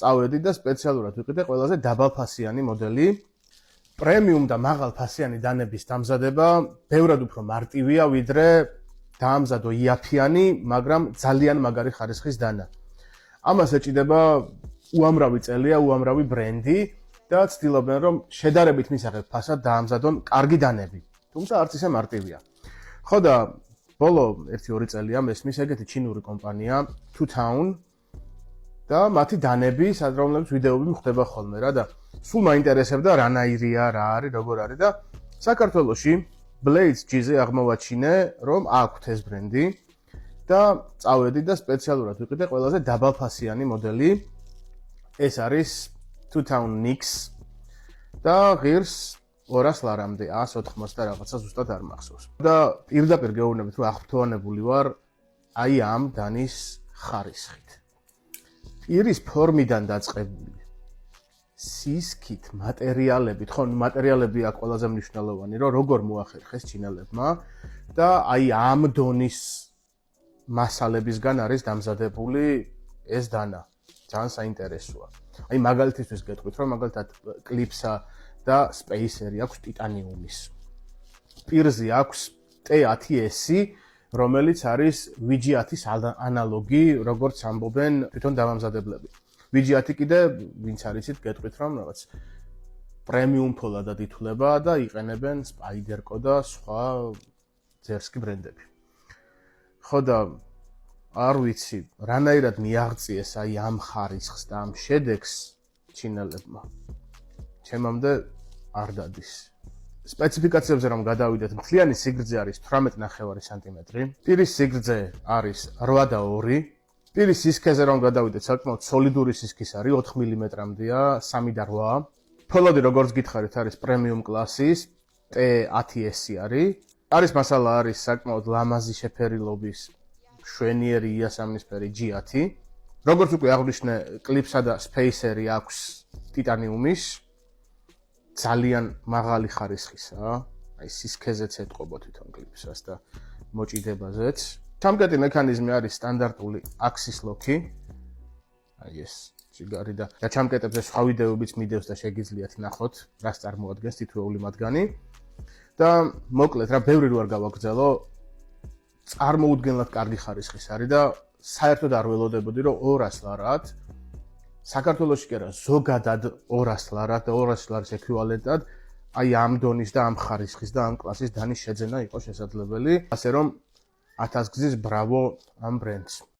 წავედი და სპეციალურად ვიყიდე ყველაზე დაბალფასიანი მოდელი. პრემიუმ და მაღალფასიანი დანების დამზადება ბევრად უფრო მარტივია, ვიდრე დაამზადო იაფიანი, მაგრამ ძალიან მაგარი ხარისხის დანა. ამას ეჭიდება უამრავი წელია, უამრავი ბრენდი და ცდილობენ, რომ შედარებით მისაღებ ფასად დაამზადონ კარგი დანები. თუმცა არც ისე მარტივია. ხო და ბოლო 1-2 წელია მესმის ეგეთი ჩინური კომპანია Two Town და მათი დანები, რომლებიც ვიდეოები მხვდება ხოლმე რა და სულ მაინტერესებდა რანაირია, რა არის, როგორ არის და საქართველოში Blades G-ზე აღმოვაჩინე, რომ აქვთ ეს ბრენდი და წავედი და სპეციალურად ვიყიდე ყველაზე დაბალფასიანი მოდელი. ეს არის Two Town Nix და ღირს 200 ლარამდე, 180 და რაღაცა ზუსტად არ მახსოვს. და პირდაპირ გეუბნებით, რომ აღფრთოვანებული ვარ აი ამ დანის ხარისხით. პირის ფორმიდან დაწყებული სისქით, მატერიალებით, ხო, მატერიალები აქ ყველაზე მნიშვნელოვანი, რომ როგორ მოახერხეს ჩინელებმა და აი ამ დონის მასალებისგან არის დამზადებული ეს დანა. ძალიან საინტერესოა. აი მაგალითისთვის გეტყვით, რომ მაგალითად კლიპსა და სპეისერი აქვს ტიტანიუმის. პირზე აქვს T10S, რომელიც არის VG10-ის ანალოგი, როგორც ამბობენ თვითონ დამამზადებლები. VG10 კიდე, ვინც არიცით, გეტყვით, რომ რაღაც პრემიუმ ფოლადად ითვლება და იყენებენ Spyderco და სხვა ძერსკი ბრენდები. ხო და არ ვიცი, რანაირად მიაღწიეს აი ამ ხარისხს და ამ შედეგს ჩინელებმა. ჩემამდე არ დადის. სპეციფიკაციებზე რომ გადავიდეთ, მთლიანი სიგრძე არის 18.5 სანტიმეტრი, პირის სიგრძე არის 8 და 2, პირის სისქეზე რომ გადავიდეთ, საკმაოდ სოლიდური სისქის არის 4 მმ-მდეა, 3 და 8. ფოლადი როგორც გითხარით, არის პრემიუმ კლასის, T10S არის. არის მასალა არის საკმაოდ ლამაზი შეფერილობის შვენიერი იასამნისფერი G10. როგორც უკვე აღვნიშნე, კლიპსა და სპეისერი აქვს ტიტანიუმის. ძალიან მაღალი ხარისხისაა. აი სისქეზეც ეტყობა თვითონ კლიპსას და მოჭიდებაზეც. ჩამკეტი მექანიზმი არის სტანდარტული Axis lock-ი. აი ეს ციგარი და ჩამკეტებზე სხვა ვიდეოებიც მიდევს და შეგიძლიათ ნახოთ, რას წარმოადგენს თითოეული მათგანი. და მოკლედ რა, ბევრი რო არ გავაგრძელო, წარმოუდგენლად კარგი ხარისხის არის და საერთოდ არ ველოდებოდი, რომ 200 ლარად საქართველოში კი არა, ზოგადად 200 ლარად და 200 ლარის ექვივალენტად აი ამ დონის და ამ ხარისხის და ამ კლასის დანის შეძენა იყო შესაძლებელი, ასე რომ 1000 გზის ბრავო ამ ბრენდს.